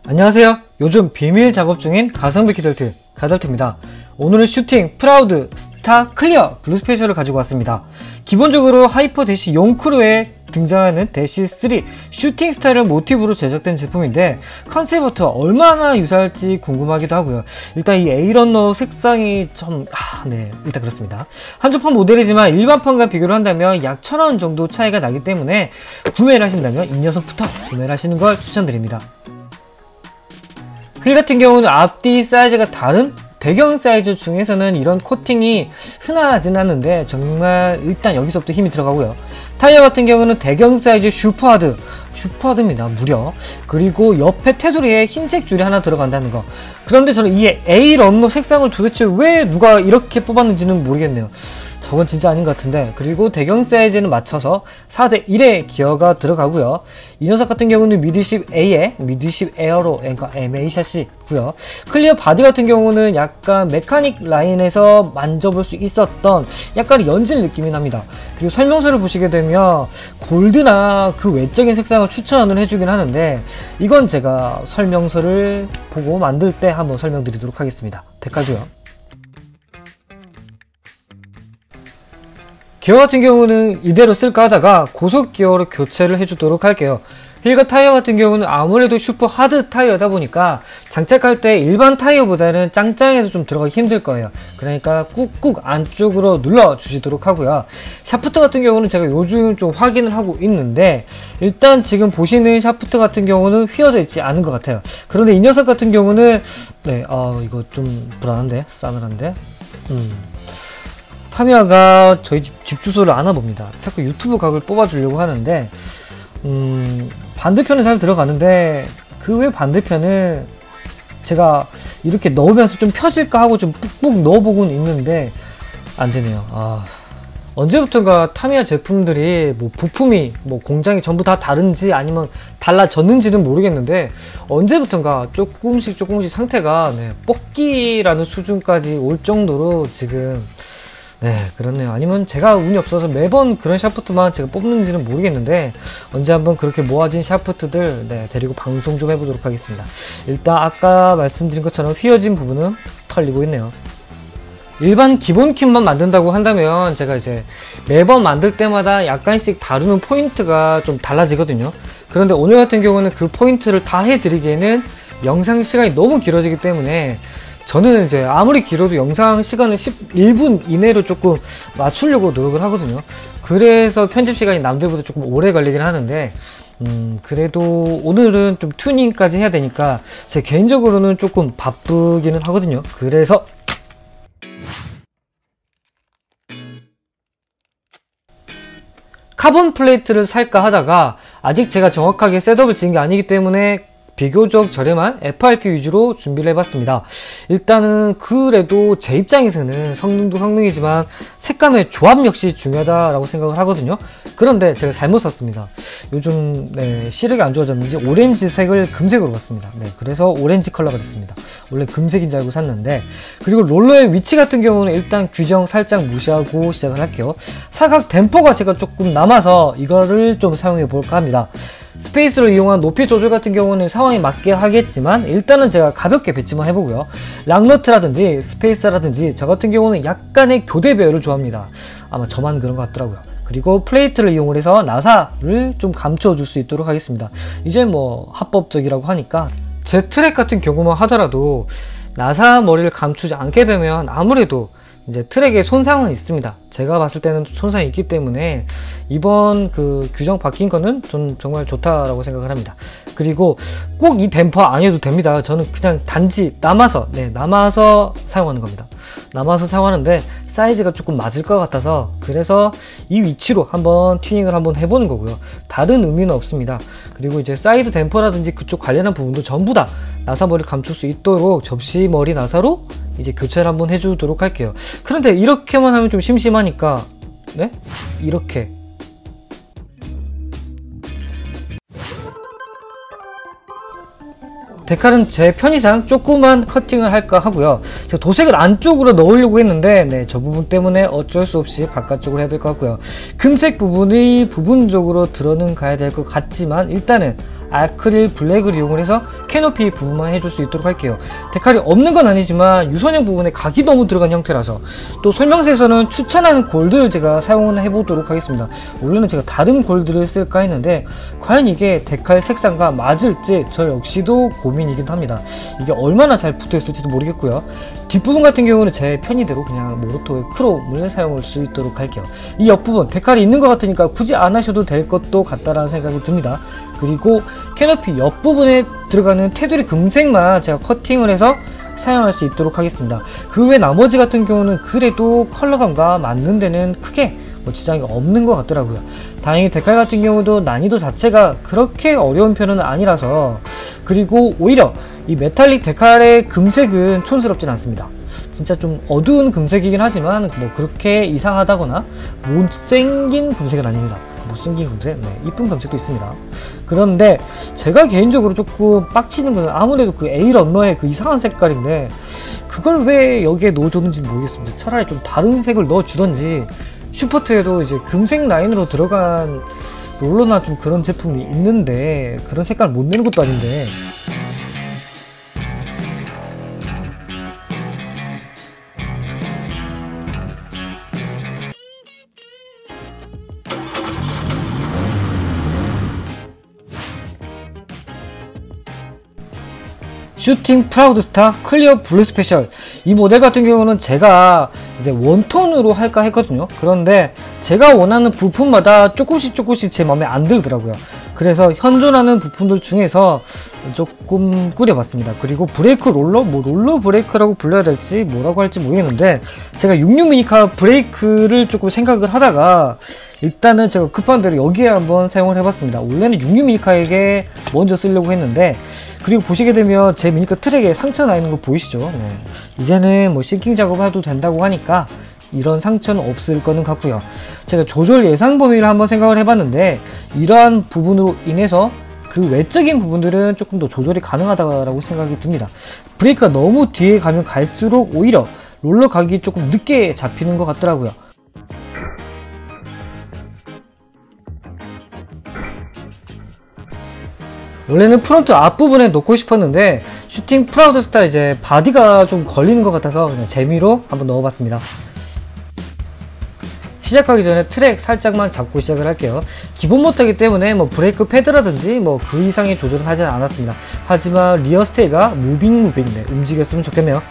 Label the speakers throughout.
Speaker 1: 안녕하세요. 요즘 비밀 작업 중인 가성비 키덜트 가덜트입니다. 오늘은 슈팅, 프라우드, 스타, 클리어, 블루 스페셜을 가지고 왔습니다. 기본적으로 하이퍼 대시 용크루에 등장하는 대시3 슈팅 스타일을 모티브로 제작된 제품인데 컨셉부터 얼마나 유사할지 궁금하기도 하고요. 일단 이 에이런너 색상이 좀 일단 그렇습니다. 한정판 모델이지만 일반판과 비교를 한다면 약 1,000원 정도 차이가 나기 때문에 구매를 하신다면 이 녀석부터 구매를 하시는 걸 추천드립니다. 휠 같은 경우는 앞뒤 사이즈가 다른 대경 사이즈 중에서는 이런 코팅이 흔하진 않은데 정말 일단 여기서부터 힘이 들어가고요. 타이어 같은 경우는 대경 사이즈 슈퍼하드입니다. 무려. 그리고 옆에 테두리에 흰색 줄이 하나 들어간다는 거. 그런데 저는 이 에이런너 색상을 도대체 왜 누가 이렇게 뽑았는지는 모르겠네요. 저건 진짜 아닌 것 같은데. 그리고 대경 사이즈는 맞춰서 4:1의 기어가 들어가고요. 이 녀석 같은 경우는 미드십 A에 미드십 에어로, 그러니까 MA 샷이고요. 클리어 바디 같은 경우는 약간 메카닉 라인에서 만져볼 수 있었던 약간 연질 느낌이 납니다. 그리고 설명서를 보시게 되면 골드나 그 외적인 색상을 추천을 해주긴 하는데 이건 제가 설명서를 보고 만들 때 한번 설명드리도록 하겠습니다. 대가주요. 기어 같은 경우는 이대로 쓸까 하다가 고속 기어로 교체를 해주도록 할게요. 휠과 타이어 같은 경우는 아무래도 슈퍼 하드 타이어다 보니까 장착할 때 일반 타이어보다는 짱짱해서 좀 들어가기 힘들 거예요. 그러니까 꾹꾹 안쪽으로 눌러 주시도록 하고요. 샤프트 같은 경우는 제가 요즘 좀 확인을 하고 있는데 일단 지금 보시는 샤프트 같은 경우는 휘어져 있지 않은 것 같아요. 그런데 이 녀석 같은 경우는 이거 좀 불안한데? 싸늘한데? 타미야가 저희 집 주소를 알아봅니다. 자꾸 유튜브 각을 뽑아주려고 하는데 반대편은 잘 들어가는데 그 외 반대편은 제가 이렇게 넣으면서 좀 펴질까 하고 좀 꾹꾹 넣어보고는 있는데 안되네요. 언제부턴가 타미야 제품들이 부품이 공장이 전부 다 다른지 아니면 달라졌는지는 모르겠는데 언제부턴가 조금씩 상태가 뽑기라는 수준까지 올 정도로 지금 그렇네요. 아니면 제가 운이 없어서 매번 그런 샤프트만 제가 뽑는지는 모르겠는데 언제 한번 그렇게 모아진 샤프트들 데리고 방송 좀 해보도록 하겠습니다. 일단 아까 말씀드린 것처럼 휘어진 부분은 털리고 있네요. 일반 기본 kit만 만든다고 한다면 제가 이제 매번 만들 때마다 약간씩 다루는 포인트가 좀 달라지거든요. 그런데 오늘 같은 경우는 그 포인트를 다 해드리기에는 영상 시간이 너무 길어지기 때문에 저는 이제 아무리 길어도 영상 시간을 11분 이내로 조금 맞추려고 노력을 하거든요. 그래서 편집 시간이 남들보다 조금 오래 걸리긴 하는데 그래도 오늘은 좀 튜닝까지 해야 되니까 제 개인적으로는 조금 바쁘기는 하거든요. 그래서 카본 플레이트를 살까 하다가 아직 제가 정확하게 셋업을 지은 게 아니기 때문에 비교적 저렴한 FRP 위주로 준비를 해봤습니다. 일단은 그래도 제 입장에서는 성능도 성능이지만 색감의 조합 역시 중요하다라고 생각을 하거든요. 그런데 제가 잘못 샀습니다. 요즘 시력이 안 좋아졌는지 오렌지색을 금색으로 봤습니다. 그래서 오렌지 컬러가 됐습니다. 원래 금색인 줄 알고 샀는데 그리고 롤러의 위치 같은 경우는 일단 규정 살짝 무시하고 시작을 할게요. 사각 댐퍼가 제가 조금 남아서 이거를 좀 사용해 볼까 합니다. 스페이스를 이용한 높이 조절 같은 경우는 상황에 맞게 하겠지만 일단은 제가 가볍게 배치만 해보고요. 락너트라든지 스페이스라든지 저 같은 경우는 약간의 교대 배열을 좋아합니다. 아마 저만 그런 것 같더라고요. 그리고 플레이트를 이용을 해서 나사를 좀 감춰줄 수 있도록 하겠습니다. 이제 합법적이라고 하니까 제 트랙 같은 경우만 하더라도 나사 머리를 감추지 않게 되면 아무래도 이제 트랙에 손상은 있습니다. 제가 봤을 때는 손상이 있기 때문에 이번 그 규정 바뀐 거는 전 정말 좋다라고 생각을 합니다. 그리고 꼭 이 댐퍼 아니어도 됩니다. 저는 그냥 단지 남아서 사용하는 겁니다. 남아서 사용하는데 사이즈가 조금 맞을 것 같아서 그래서 이 위치로 한번 튜닝을 한번 해보는 거고요. 다른 의미는 없습니다. 그리고 이제 사이드 댐퍼라든지 그쪽 관련한 부분도 전부 다 나사 머리를 감출 수 있도록 접시 머리 나사로 이제 교체를 한번 해주도록 할게요. 그런데 이렇게만 하면 좀 심심하니까 이렇게 데칼은 제 편의상 조그만 커팅을 할까 하고요. 제가 도색을 안쪽으로 넣으려고 했는데 저 부분 때문에 어쩔 수 없이 바깥쪽으로 해야 될 것 같고요. 금색 부분이 부분적으로 들어는 가야 될 것 같지만 일단은 아크릴 블랙을 이용해서 캐노피 부분만 해줄 수 있도록 할게요. 데칼이 없는 건 아니지만 유선형 부분에 각이 너무 들어간 형태라서, 또 설명서에서는 추천하는 골드를 제가 사용을 해보도록 하겠습니다. 원래는 제가 다른 골드를 쓸까 했는데 과연 이게 데칼 색상과 맞을지 저 역시도 고민이긴 합니다. 이게 얼마나 잘 붙어있을지도 모르겠고요. 뒷부분 같은 경우는 제 편의대로 그냥 모로토의 크롬을 사용할 수 있도록 할게요. 이 옆부분 데칼이 있는 것 같으니까 굳이 안 하셔도 될 것도 같다라는 생각이 듭니다. 그리고 캐노피 옆부분에 들어가는 테두리 금색만 제가 커팅을 해서 사용할 수 있도록 하겠습니다. 그 외 나머지 같은 경우는 그래도 컬러감과 맞는 데는 크게 지장이 없는 것 같더라고요. 다행히 데칼 같은 경우도 난이도 자체가 그렇게 어려운 편은 아니라서, 그리고 오히려 이 메탈릭 데칼의 금색은 촌스럽진 않습니다. 진짜 좀 어두운 금색이긴 하지만 뭐 그렇게 이상하다거나 못생긴 금색은 아닙니다. 못생긴 금색? 네, 이쁜 금색도 있습니다. 그런데 제가 개인적으로 조금 빡치는 거는 아무래도 그 에일 런너의 그 이상한 색깔인데 그걸 왜 여기에 넣어줬는지 모르겠습니다. 차라리 좀 다른 색을 넣어주던지, 슈퍼트에도 이제 금색 라인으로 들어간 롤러나 좀 그런 제품이 있는데 그런 색깔을 못 내는 것도 아닌데. 슈팅 프라우드 스타 클리어 블루 스페셜, 이 모델 같은 경우는 제가 이제 원톤으로 할까 했거든요. 그런데 제가 원하는 부품마다 조금씩 제 마음에 안 들더라고요. 그래서 현존하는 부품들 중에서 조금 꾸려봤습니다. 그리고 브레이크 롤러? 뭐 롤러 브레이크라고 불러야 될지 뭐라고 할지 모르겠는데, 제가 66 미니카 브레이크를 조금 생각을 하다가 일단은 제가 급한 대로 여기에 한번 사용을 해봤습니다. 원래는 66 미니카에게 먼저 쓰려고 했는데, 그리고 보시게 되면 제 미니카 트랙에 상처 나 있는 거 보이시죠? 네. 이제는 뭐 싱킹 작업을 해도 된다고 하니까 이런 상처는 없을 거는 같고요. 제가 조절 예상 범위를 한번 생각을 해봤는데, 이러한 부분으로 인해서 그 외적인 부분들은 조금 더 조절이 가능하다고 생각이 듭니다. 브레이크가 너무 뒤에 가면 갈수록 오히려 롤러 각이 조금 늦게 잡히는 것 같더라고요. 원래는 프론트 앞부분에 놓고 싶었는데 슈팅 프라우드 스타 이제 바디가 좀 걸리는 것 같아서 그냥 재미로 한번 넣어봤습니다. 시작하기 전에 트랙 살짝만 잡고 시작을 할게요. 기본 모터이기 때문에 뭐 브레이크 패드라든지 뭐 그 이상의 조절은 하지 않았습니다. 하지만 리어 스테이가 무빙인데 움직였으면 좋겠네요.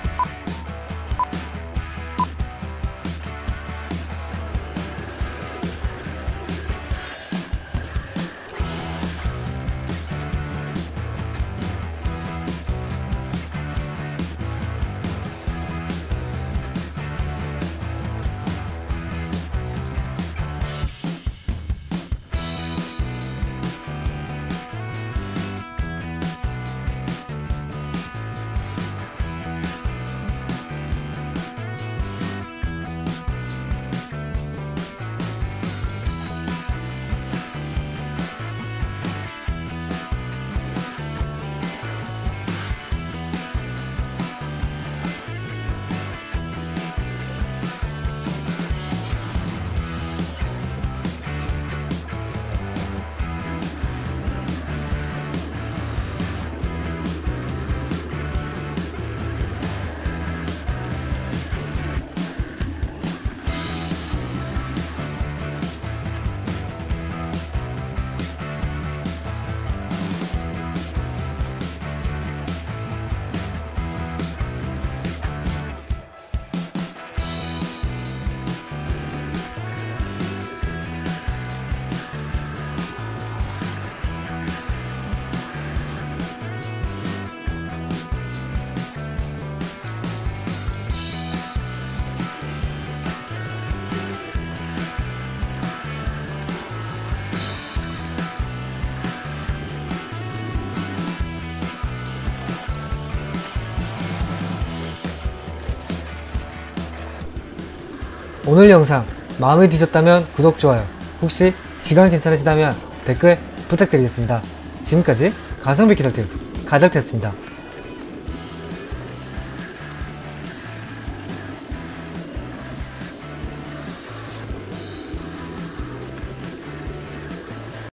Speaker 1: 오늘 영상 마음에 드셨다면 구독, 좋아요, 혹시 시간 괜찮으시다면 댓글 부탁드리겠습니다. 지금까지 가성비 기술팀 가덕tes였습니다.